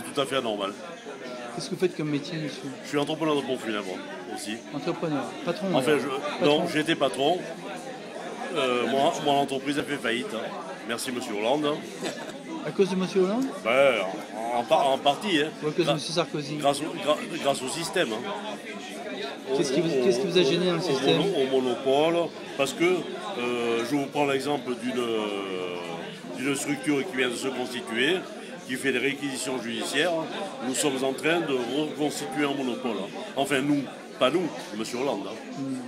c'est tout à fait anormal. Qu'est-ce que vous faites comme métier, monsieur? Je suis entrepreneur de pompes funèbres aussi. Entrepreneur, patron. Enfin, Patron. non, j'étais patron. Mon entreprise a fait faillite. Merci Monsieur Hollande. À cause de monsieur Hollande Ben, en partie. Hein. ou à cause de monsieur Sarkozy? Grâce au système. Hein. Qu'est-ce qui vous a gêné dans le système? Au monopole, parce que je vous prends l'exemple d'une structure qui vient de se constituer, qui fait des réquisitions judiciaires. Nous sommes en train de reconstituer un monopole. Enfin, nous, pas nous, M. Hollande.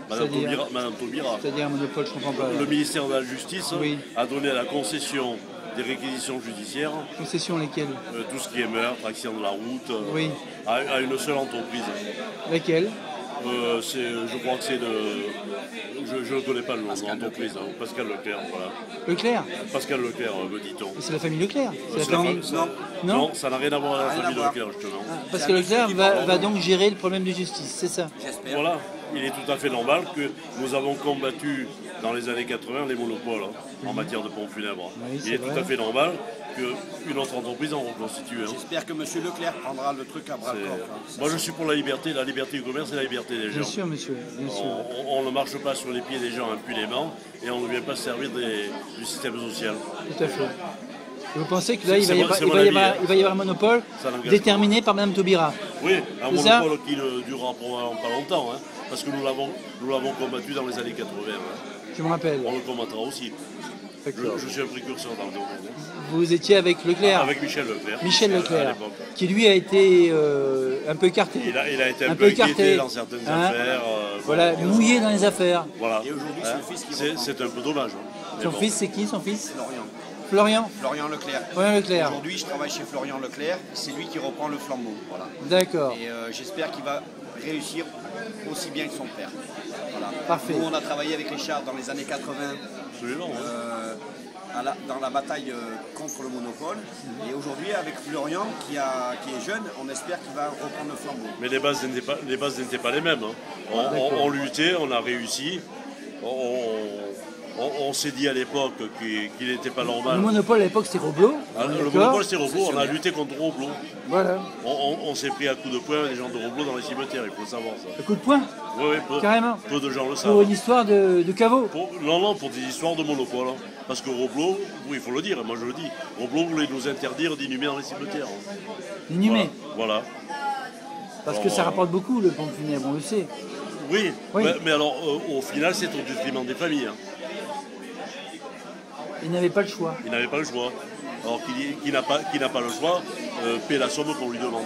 Madame Taubira. C'est-à-dire un monopole, je ne comprends pas. Le ministère de la Justice Oui. a donné la concession des réquisitions judiciaires, Concessions lesquelles? tout ce qui est meurtre, accident de la route, Oui. à une seule entreprise. Lesquelles? Je crois que c'est de... Je ne connais pas le nom de l'entreprise, hein. Pascal Leclerc, voilà. Leclerc? Pascal Leclerc, me dit-on. C'est la famille Leclerc? C'est la C'est la famille... fam- Non. Non, ça n'a rien à voir avec la famille Leclerc, justement. Parce que Leclerc va donc gérer le problème de justice, c'est ça? Voilà, il est tout à fait normal que nous avons combattu dans les années 80 les monopoles en matière de pompes funèbres. Oui, Il est vrai. tout à fait normal qu'une autre entreprise en reconstitue. Hein. J'espère que M. Leclerc prendra le truc à bras le corps. Moi je suis pour la liberté du commerce et la liberté des gens. Bien sûr, monsieur, bien sûr. On ne marche pas sur les pieds des gens impunément et on ne vient pas se servir du système social. Tout à fait. Et vous pensez que là, il va y C'est mon avis, hein. avoir un monopole Ça n'engage déterminé par Mme Taubira? Oui, un C'est ça monopole qui ne durera probablement pas longtemps, hein, parce que nous l'avons combattu dans les années 80. Hein. Je me rappelle. On le combattra aussi. D'accord. Je suis un précurseur dans le domaine. Hein. Vous étiez avec Leclerc? Avec Michel Leclerc. Michel à Leclerc, l'époque. qui lui a été un peu écarté. Il a été un Un peu peu inquiété écarté. dans certaines Hein. affaires. Voilà, mouillé dans les affaires. Voilà. Et aujourd'hui, c'est le fils qui reprend. C'est un peu dommage. Hein. Mais Son bon. fils, c'est qui, son fils? Florian. Florian? Florian Leclerc. Florian Leclerc. Aujourd'hui, je travaille chez Florian Leclerc. C'est lui qui reprend le flambeau. Voilà. D'accord. Et j'espère qu'il va réussir aussi bien que son père. Voilà. Parfait. Nous, on a travaillé avec Richard dans les années 80 Absolument. Hein. dans la bataille contre le monopole. Et aujourd'hui, avec Florian, qui est jeune, on espère qu'il va reprendre le flambeau. Mais les bases n'étaient pas les mêmes. Hein. On luttait, on a réussi. On s'est dit à l'époque qu'il n'était pas normal. Le monopole à l'époque, c'était Roblot. Ah, le D'accord. monopole c'est Roblot, on a lutté contre Roblot. Voilà. On s'est pris à coups de poing des gens de Roblot dans les cimetières, il faut savoir ça. Le coup de poing, Oui, carrément. peu de gens le savent. Pour une histoire de caveau. Non, pour des histoires de monopole. Hein. Parce que Roblot, oui, il faut le dire, moi je le dis, Roblot voulait nous interdire d'inhumer dans les cimetières. Hein. Inhumé. Voilà. Parce que Alors, ça rapporte beaucoup, le pompe funèbre, on le sait. Oui, Oui. mais alors au final c'est au détriment des familles. Hein. Il n'avait pas le choix. Il n'avait pas le choix. Alors qui n'a pas le choix, paie la somme qu'on lui demande.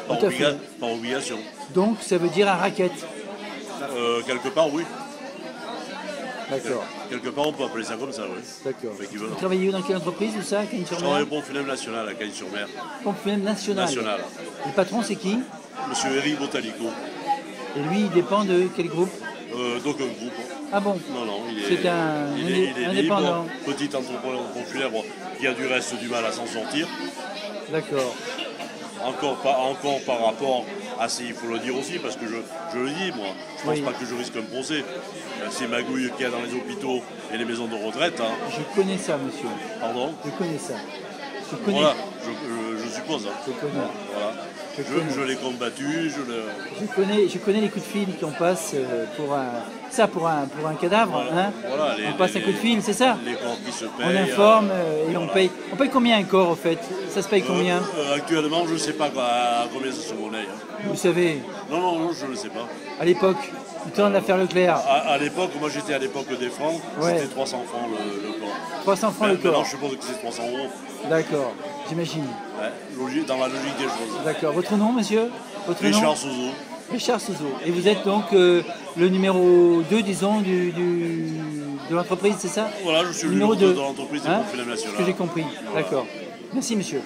Hein. Tout à fait. Par obligation. Donc, ça veut dire un racket. Quelque part, oui. D'accord. Quelque part, on peut appeler ça comme ça, oui. D'accord. Effectivement. Vous travaillez où, dans quelle entreprise, ou ça, Je travaille Cagnes-sur-Mer? au Pont Funèbre National à Cagnes-sur-Mer. Pompe funèbre nationale. National. Le patron, c'est qui? Monsieur Eric Botalico. Et lui, il dépend de quel groupe? Donc un groupe. Ah bon? Non, il C'est est, un il est indépendant. libre, petit entrepreneur de Pont Funèbre qui a du reste du mal à s'en sortir. D'accord. Encore par rapport à il faut le dire aussi, parce que je le dis, moi, je pense Oui. pas que je risque un procès. Ces magouilles qu'il y a dans les hôpitaux et les maisons de retraite, hein. Je connais ça, monsieur. Pardon. Je connais ça. Je connais. Voilà, je suppose. Hein. Je connais. Voilà. Je connais. Je l'ai combattu, Je connais les coups de fil qu'on passe pour un cadavre. Hein. Voilà, On passe un coup de fil, c'est ça? Les corps qui se payent. On informe et voilà. on paye. On paye combien un corps, au fait? Ça se paye combien? Actuellement, je ne sais pas à combien ça se monnaie. Hein. Vous savez, Non, je ne le sais pas. à l'époque, du temps de l'affaire Leclerc, À l'époque, moi j'étais à l'époque des francs, Ouais. c'était 300 francs le corps. 300 francs le Maintenant, corps. je suppose que c'est 300 euros. D'accord, j'imagine. Ouais, dans la logique des choses. D'accord. Votre nom, monsieur? Votre nom? Richard Souzo. Richard Souzo. Et vous êtes donc le numéro 2, disons, de l'entreprise, c'est ça? Voilà, je suis le Numéro numéro 2 2. de l'entreprise des Hein? Pont Funèbre Ce National. que j'ai compris. Voilà. D'accord. Merci, monsieur.